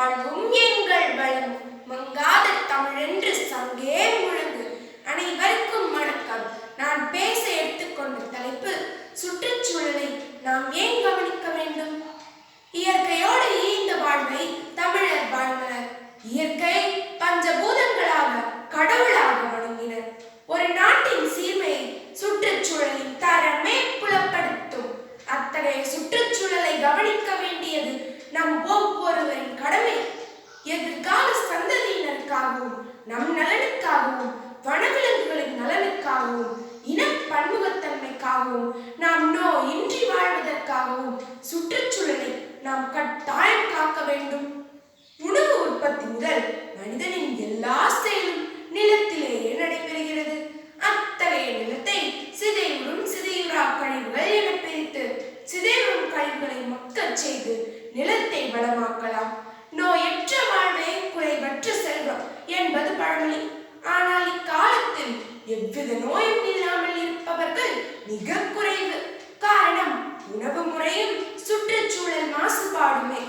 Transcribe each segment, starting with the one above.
வாழ்வும் எங்கள் வளம் மங்காத தமிழென்று சங்கே முழங்கு. அனைவருக்கும் வணக்கம். நான் பேச எடுத்துக்கொண்ட தலைப்பு சுற்றுச்சூழலை நாம் ஏன் கவனிக்க வேண்டும்? இயற்கையோடு ஈந்த வாழ்வை தமிழர் வாழ்ந்தனர். இயற்கை பஞ்சபூதங்களாக கடவுளாக வணங்கினர். ஒரு நாட்டின் சீர்மையை சுற்றுச்சூழலின் தரமே புலப்படுத்தும். அத்தகைய சுற்றுச்சூழலை கவனிக்க வேண்டியது நம் ஒவ்வொருவரின் கடமை. எதிர்கால சந்ததியினருக்காகவும் நம் நலனுக்காகவும் வனவிலங்குகளின் நலனுக்காகவும் இன பன்முகத்தன்மைக்காகவும் நாம் நோயின்றி வாழ்வதற்காகவும் சுற்றுச்சூழலை நாம் கட்டாயம் காக்க வேண்டும். உணவு உற்பத்தி முதல் மனிதனின் எல்லா செயலும் நிலத்திலேயே நடைபெறுகிறது. அத்தகைய நிலத்தை சிதைவுறும் சிதையுறா கழிவுகள் என பிரித்து சிதைவுறும் கழிவுகளை மக்கச் செய்து நிலத்தை வளமாக்கலாம். நோயற்ற வாழ்வே குறைவற்ற செல்வம் என்பது பழமொழி. ஆனால் இக்காலத்தில் எவ்வித நோயும் இல்லாமல் இருப்பவர்கள் மிக குறைவு. காரணம் உணவு முறையும் சுற்றுச்சூழல் மாசுபாடுமே.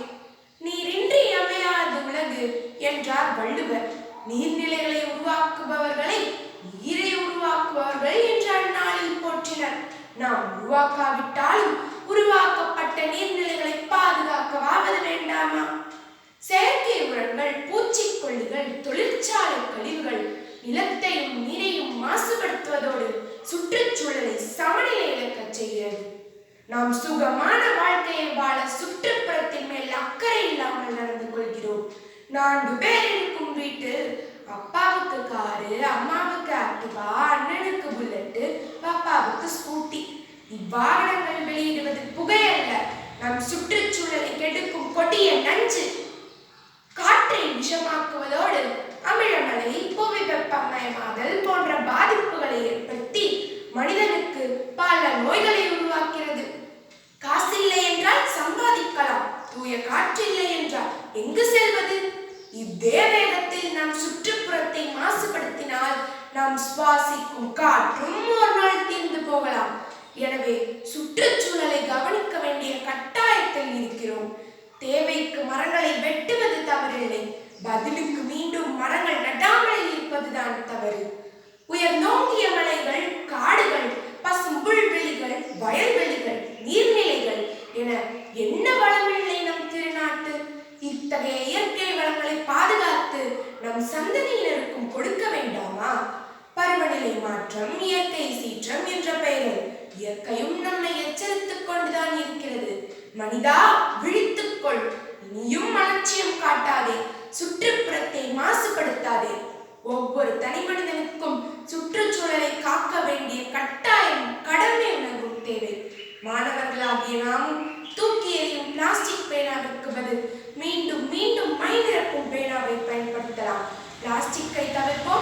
நீரின்றி அமையாது உலகு என்றார் வள்ளுவர். நீர்நிலைகளை உருவாக்குபவர்களை நீரை உருவாக்குபவர்கள் என்ற அந்நாளில் போற்றினர். நாம் உருவாக்காவிட்டாலும் உருவாக்கப்பட்ட நீர்நிலைகளை பாதுகாக்கவாவது வேண்டாமா? செயற்கை உரங்கள், பூச்சிக்கொல்லிகள், தொழிற்சாலை கழிவுகள் நிலத்தையும் நீரையும் மாசுபடுத்துவதோடு சுற்றுச்சூழலை சமநிலை இழக்கச் செய்கிறது. நாம் சுகமான வாழ்க்கையை வாழ சுற்றுப்புறத்தின் மேல் அக்கறை இல்லாமல் நடந்து கொள்கிறோம். 4 பேர் இருக்கும் வீட்டில் அப்பாவுக்கு காரு, அம்மாவுக்கு ஆக்டிவா, அண்ணனுக்கு புல்லட்டு, பாப்பாவுக்கு ஸ்கூட்டி. இவ்வாகனங்கள் வெளியிடுவது புகை அல்ல, நம் சுற்றுச்சூழலை கெடுக்கும் கொடிய நஞ்சு. காற்றை விஷமாக்குவதோடு அமிலமழை, புவி வெப்பமயமாதல் போன்ற பாதிப்புகளை ஏற்படுத்தி மனிதனுக்கு பல நோய்களை உருவாக்கிறது. காசு இல்லை என்றால் சம்பாதிக்கலாம், தூய காற்று இல்லை என்றால் எங்கு செல்வது? இதே வேகத்தில் நாம் சுற்றுப்புறத்தை மாசுபடுத்தினால் நாம் சுவாசிக்கும் காற்றும் ஒரு நாள் தீர்ந்து போகலாம். எனவே சுற்றுச்சூழலை கவனிக்க வேண்டிய கட்டாயத்தில் இருக்கிறோம். தேவைக்கு மரங்களை வெட்டுவது தவறில்லை, பதிலுக்கு மீண்டும் மரங்கள் நடாமல் இருப்பதுதான் தவறு. உயர்ந்தோங்கிய மலைகள், காடுகள், பசும் புல்வெளிகள், வயல்வெளிகள், நீர்நிலைகள் என என்ன வளமில்லை நம் திருநாட்டு. இத்தகைய இயற்கை வளங்களை பாதுகாத்து நம் சந்ததியினருக்கும் கொடுக்க வேண்டாமா? பருவநிலை மாற்றம், இயற்கை சீற்றம் என்ற பெயரில் இயற்கையும் நம்மை எச்சரித்துக் கொண்டுதான் இருக்கிறது. மனிதா, விழித்துக்கொள். இனியும் அலட்சியம் காட்டாதே, சுற்றுப்புறத்தை மாசுபடுத்தாதே. ஒவ்வொரு தனி மனிதனுக்கும் சுற்றுச்சூழலை காக்க வேண்டிய கட்டாயம், கடமை உணர்வும் தேவை. மாணவர்களாகிய நாமும் தூக்கி எறியும் பிளாஸ்டிக் பேனாவிற்கு பதில் மீண்டும் மீண்டும் மை நிரப்பும் பேனாவை பயன்படுத்தலாம். பிளாஸ்டிக்கை தவிர்ப்போம்.